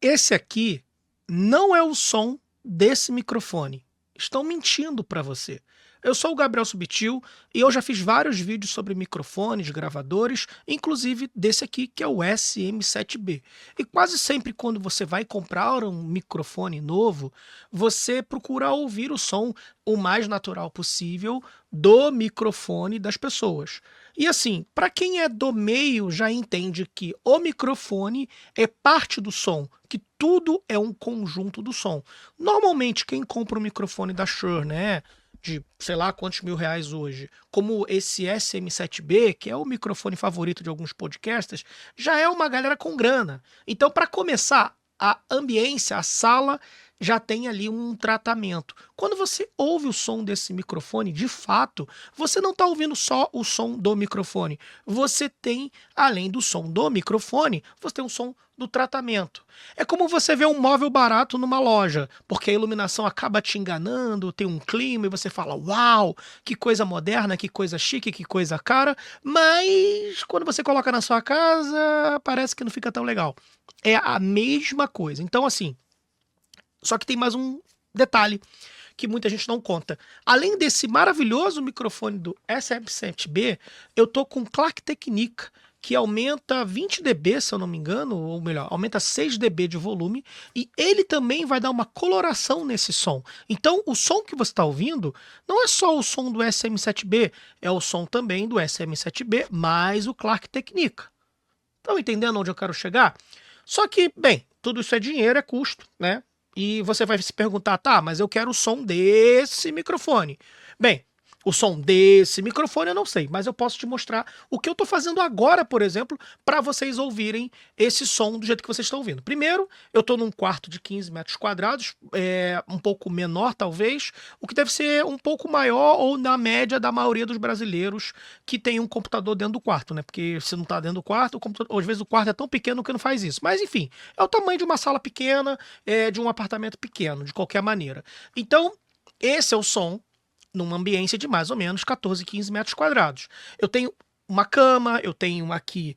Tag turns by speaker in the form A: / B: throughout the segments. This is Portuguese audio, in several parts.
A: Esse aqui não é o som desse microfone. Estão mentindo para você. Eu sou o Gabriel Subtil e eu já fiz vários vídeos sobre microfones, gravadores, inclusive desse aqui que é o SM7B. E quase sempre quando você vai comprar um microfone novo, você procura ouvir o som o mais natural possível do microfone das pessoas. E assim, para quem é do meio já entende que o microfone é parte do som, que tudo é um conjunto do som. Normalmente quem compra um microfone da Shure, né, de sei lá quantos R$ 1.000 hoje, como esse SM7B, que é o microfone favorito de alguns podcasters, já é uma galera com grana. Então, para começar, a ambiência, a sala já tem ali um tratamento. Quando você ouve o som desse microfone, de fato, você não está ouvindo só o som do microfone. Você tem, além do som do microfone, você tem o som do tratamento. É como você vê um móvel barato numa loja, porque a iluminação acaba te enganando, tem um clima e você fala, uau, que coisa moderna, que coisa chique, que coisa cara, mas quando você coloca na sua casa, parece que não fica tão legal. É a mesma coisa. Então, assim, só que tem mais um detalhe que muita gente não conta. Além desse maravilhoso microfone do SM7B, eu tô com Clark Technique, que aumenta 20 dB, se eu não me engano, ou melhor, aumenta 6 dB de volume, e ele também vai dar uma coloração nesse som. Então, o som que você está ouvindo não é só o som do SM7B, é o som também do SM7B mais o Clark Technique. Estão entendendo onde eu quero chegar? Só que, bem, tudo isso é dinheiro, é custo, né? E você vai se perguntar, tá, mas eu quero o som desse microfone. Bem, o som desse microfone eu não sei, mas eu posso te mostrar o que eu estou fazendo agora, por exemplo, para vocês ouvirem esse som do jeito que vocês estão ouvindo. Primeiro, eu estou num quarto de 15 metros quadrados, um pouco menor talvez, o que deve ser um pouco maior ou na média da maioria dos brasileiros que tem um computador dentro do quarto, né? Porque se não está dentro do quarto, o computador, às vezes o quarto é tão pequeno que não faz isso. Mas enfim, é o tamanho de uma sala pequena, de um apartamento pequeno, de qualquer maneira. Então, esse é o som numa ambiência de mais ou menos 14, 15 metros quadrados. Eu tenho uma cama, eu tenho aqui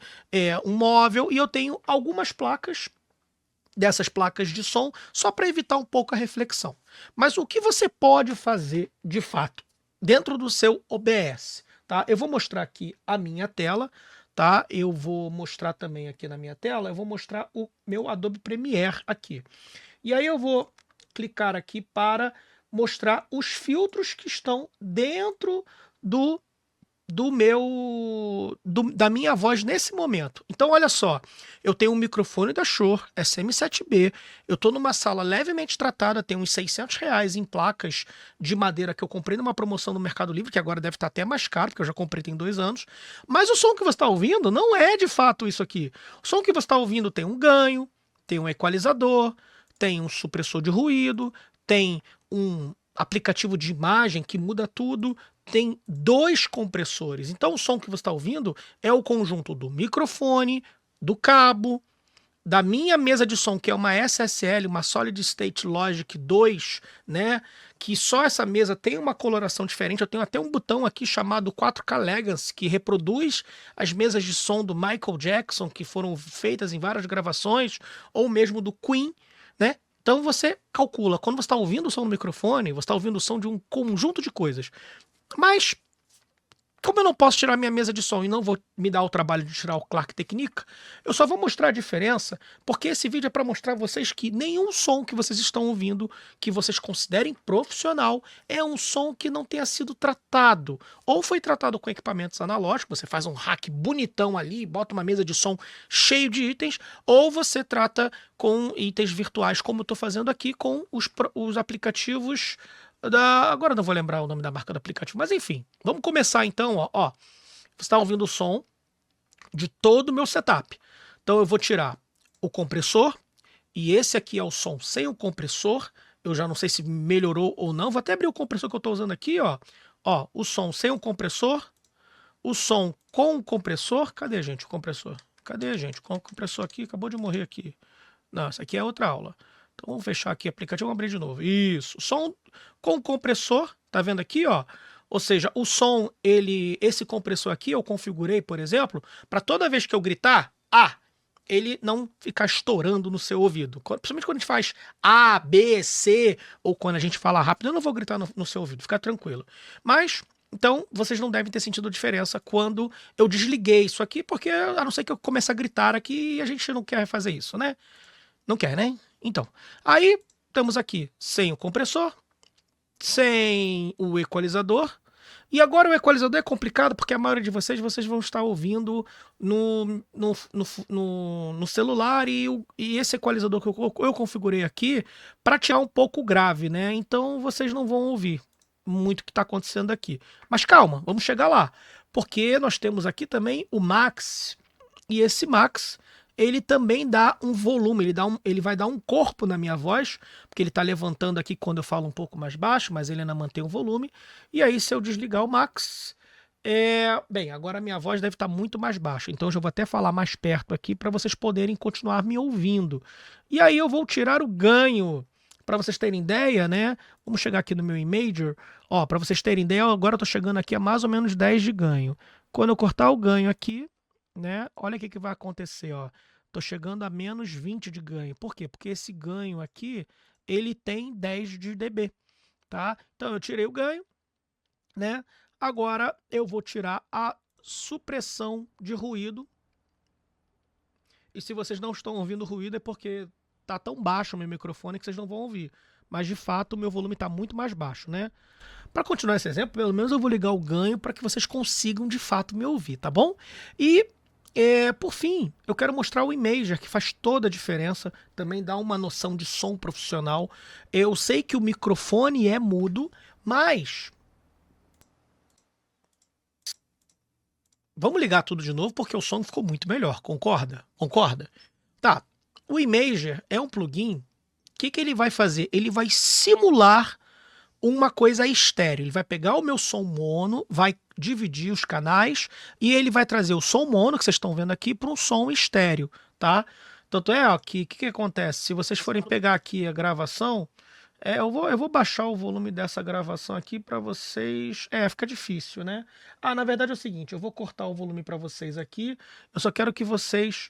A: um móvel e eu tenho algumas placas, dessas placas de som, só para evitar um pouco a reflexão. Mas o que você pode fazer de fato dentro do seu OBS? Tá? Eu vou mostrar aqui a minha tela, tá? Eu vou mostrar também aqui na minha tela, eu vou mostrar o meu Adobe Premiere aqui. E aí eu vou clicar aqui para mostrar os filtros que estão dentro do da minha voz nesse momento. Então olha só, eu tenho um microfone da Shure SM7B, eu estou numa sala levemente tratada, tem uns R$ 600 em placas de madeira que eu comprei numa promoção no Mercado Livre, que agora deve estar até mais caro, porque eu já comprei tem 2 anos, mas o som que você está ouvindo não é de fato isso aqui. O som que você está ouvindo tem um ganho, tem um equalizador, tem um supressor de ruído, tem um aplicativo de imagem que muda tudo, tem 2 compressores. Então o som que você está ouvindo é o conjunto do microfone, do cabo, da minha mesa de som, que é uma SSL, uma Solid State Logic 2, né? Que só essa mesa tem uma coloração diferente. Eu tenho até um botão aqui chamado 4K Legacy, que reproduz as mesas de som do Michael Jackson, que foram feitas em várias gravações, ou mesmo do Queen, né? Então você calcula, quando você está ouvindo o som do microfone, você está ouvindo o som de um conjunto de coisas. Mas, como eu não posso tirar minha mesa de som e não vou me dar o trabalho de tirar o Clark Technique, eu só vou mostrar a diferença, porque esse vídeo é para mostrar a vocês que nenhum som que vocês estão ouvindo, que vocês considerem profissional, é um som que não tenha sido tratado. Ou foi tratado com equipamentos analógicos, você faz um hack bonitão ali, bota uma mesa de som cheio de itens, ou você trata com itens virtuais, como eu estou fazendo aqui, com os aplicativos agora não vou lembrar o nome da marca do aplicativo, mas enfim, vamos começar então, ó. Você está ouvindo o som de todo o meu setup. Então eu vou tirar o compressor, e esse aqui é o som sem o compressor. Eu já não sei se melhorou ou não. Vou até abrir o compressor que eu estou usando aqui, ó. Ó, o som sem o compressor, o som com o compressor. Cadê, gente, o compressor? Cadê, gente? Com o compressor aqui, acabou de morrer aqui. Não, essa aqui é outra aula. Então vamos fechar aqui o aplicativo, vamos abrir de novo. Isso, som com compressor, tá vendo aqui, ó? Ou seja, o som, esse compressor aqui eu configurei, por exemplo, para toda vez que eu gritar, ele não ficar estourando no seu ouvido. Principalmente quando a gente faz A, B, C, ou quando a gente fala rápido, eu não vou gritar no seu ouvido, fica tranquilo. Mas, então, vocês não devem ter sentido diferença quando eu desliguei isso aqui, porque a não ser que eu comece a gritar aqui e a gente não quer fazer isso, né? Não quer, né? Então, aí estamos aqui sem o compressor, sem o equalizador. E agora o equalizador é complicado porque a maioria de vocês vão estar ouvindo no celular e esse equalizador que eu configurei aqui para tirar um pouco grave, né? Então vocês não vão ouvir muito o que está acontecendo aqui. Mas calma, vamos chegar lá. Porque nós temos aqui também o Max. E esse Max, ele também dá um volume, ele vai dar um corpo na minha voz, porque ele está levantando aqui quando eu falo um pouco mais baixo, mas ele ainda mantém o volume. E aí, se eu desligar o Max, bem, agora a minha voz deve estar muito mais baixa, então eu já vou até falar mais perto aqui para vocês poderem continuar me ouvindo. E aí eu vou tirar o ganho, para vocês terem ideia, né? Vamos chegar aqui no meu iMager. Ó, para vocês terem ideia, agora eu estou chegando aqui a mais ou menos 10 de ganho. Quando eu cortar o ganho aqui, né? Olha o que vai acontecer, ó. Tô chegando a menos 20 de ganho. Por quê? Porque esse ganho aqui, ele tem 10 de dB, tá? Então eu tirei o ganho, né? Agora eu vou tirar a supressão de ruído. E se vocês não estão ouvindo ruído é porque tá tão baixo o meu microfone que vocês não vão ouvir. Mas de fato o meu volume está muito mais baixo, né? Para continuar esse exemplo, pelo menos eu vou ligar o ganho para que vocês consigam de fato me ouvir, tá bom? E por fim, eu quero mostrar o iMager, que faz toda a diferença, também dá uma noção de som profissional. Eu sei que o microfone é mudo, mas vamos ligar tudo de novo porque o som ficou muito melhor, concorda? Concorda? Tá, o iMager é um plugin, o que ele vai fazer? Ele vai simular uma coisa estéreo. Ele vai pegar o meu som mono, vai dividir os canais e ele vai trazer o som mono, que vocês estão vendo aqui, para um som estéreo, tá? Tanto é que o que acontece? Se vocês forem pegar aqui a gravação, eu vou baixar o volume dessa gravação aqui para vocês. Fica difícil, né? Na verdade é o seguinte, eu vou cortar o volume para vocês aqui. Eu só quero que vocês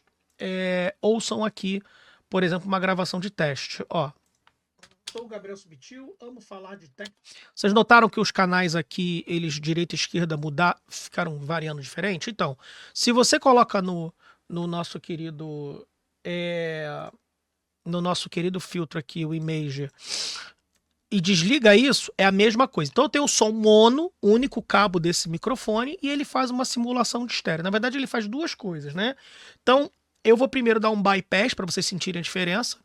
A: ouçam aqui, por exemplo, uma gravação de teste, ó. Sou o Gabriel Subtil, amo falar de tech. Vocês notaram que os canais aqui, eles direita e esquerda ficaram variando diferente? Então, se você coloca no nosso querido filtro aqui, o Imager, e desliga isso, é a mesma coisa. Então eu tenho o som mono, o único cabo desse microfone, e ele faz uma simulação de estéreo. Na verdade, ele faz duas coisas, né? Então, eu vou primeiro dar um bypass para vocês sentirem a diferença.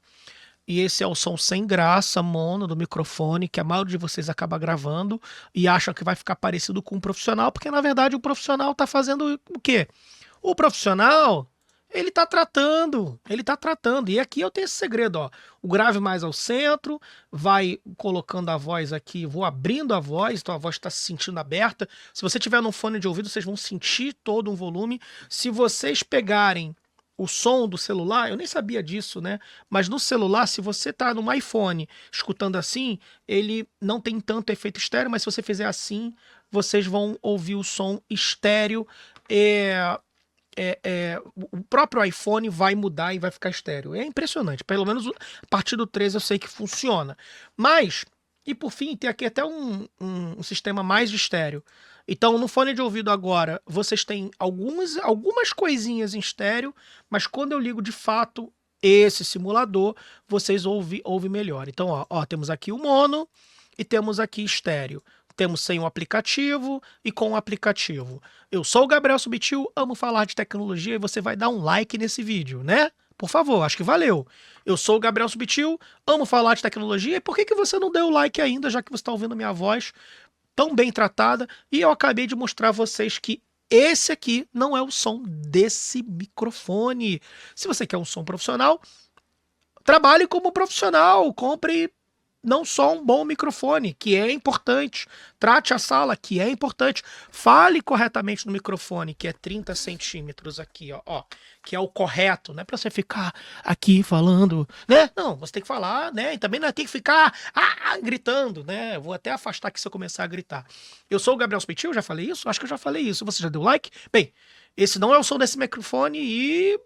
A: E esse é o som sem graça, mono, do microfone, que a maioria de vocês acaba gravando e acham que vai ficar parecido com um profissional, porque na verdade o profissional está fazendo o quê? O profissional, ele está tratando. E aqui eu tenho esse segredo, ó. O grave mais ao centro, vai colocando a voz aqui, vou abrindo a voz, então a voz está se sentindo aberta. Se você tiver no fone de ouvido, vocês vão sentir todo um volume. Se vocês pegarem o som do celular, eu nem sabia disso, né? Mas no celular, se você tá no iPhone escutando assim, ele não tem tanto efeito estéreo, mas se você fizer assim, vocês vão ouvir o som estéreo. O próprio iPhone vai mudar e vai ficar estéreo. É impressionante. Pelo menos a partir do 13 eu sei que funciona. Mas, e por fim, tem aqui até um sistema mais de estéreo. Então, no fone de ouvido agora, vocês têm algumas coisinhas em estéreo, mas quando eu ligo de fato esse simulador, vocês ouvem melhor. Então, ó, temos aqui o mono e temos aqui estéreo. Temos sem o aplicativo e com o aplicativo. Eu sou o Gabriel Subtil, amo falar de tecnologia e você vai dar um like nesse vídeo, né? Por favor, acho que valeu. Eu sou o Gabriel Subtil, amo falar de tecnologia e por que você não deu o like ainda, já que você está ouvindo minha voz tão bem tratada? E eu acabei de mostrar a vocês que esse aqui não é o som desse microfone. Se você quer um som profissional, trabalhe como profissional, compre não só um bom microfone, que é importante, trate a sala, que é importante, fale corretamente no microfone, que é 30 centímetros aqui, ó, que é o correto, não é para você ficar aqui falando, né? Não, você tem que falar, né? E também não tem que ficar gritando, né? Vou até afastar aqui se eu começar a gritar. Eu sou o Gabriel Subtil, já falei isso? Acho que eu já falei isso. Você já deu like? Bem, esse não é o som desse microfone e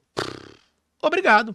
A: Obrigado.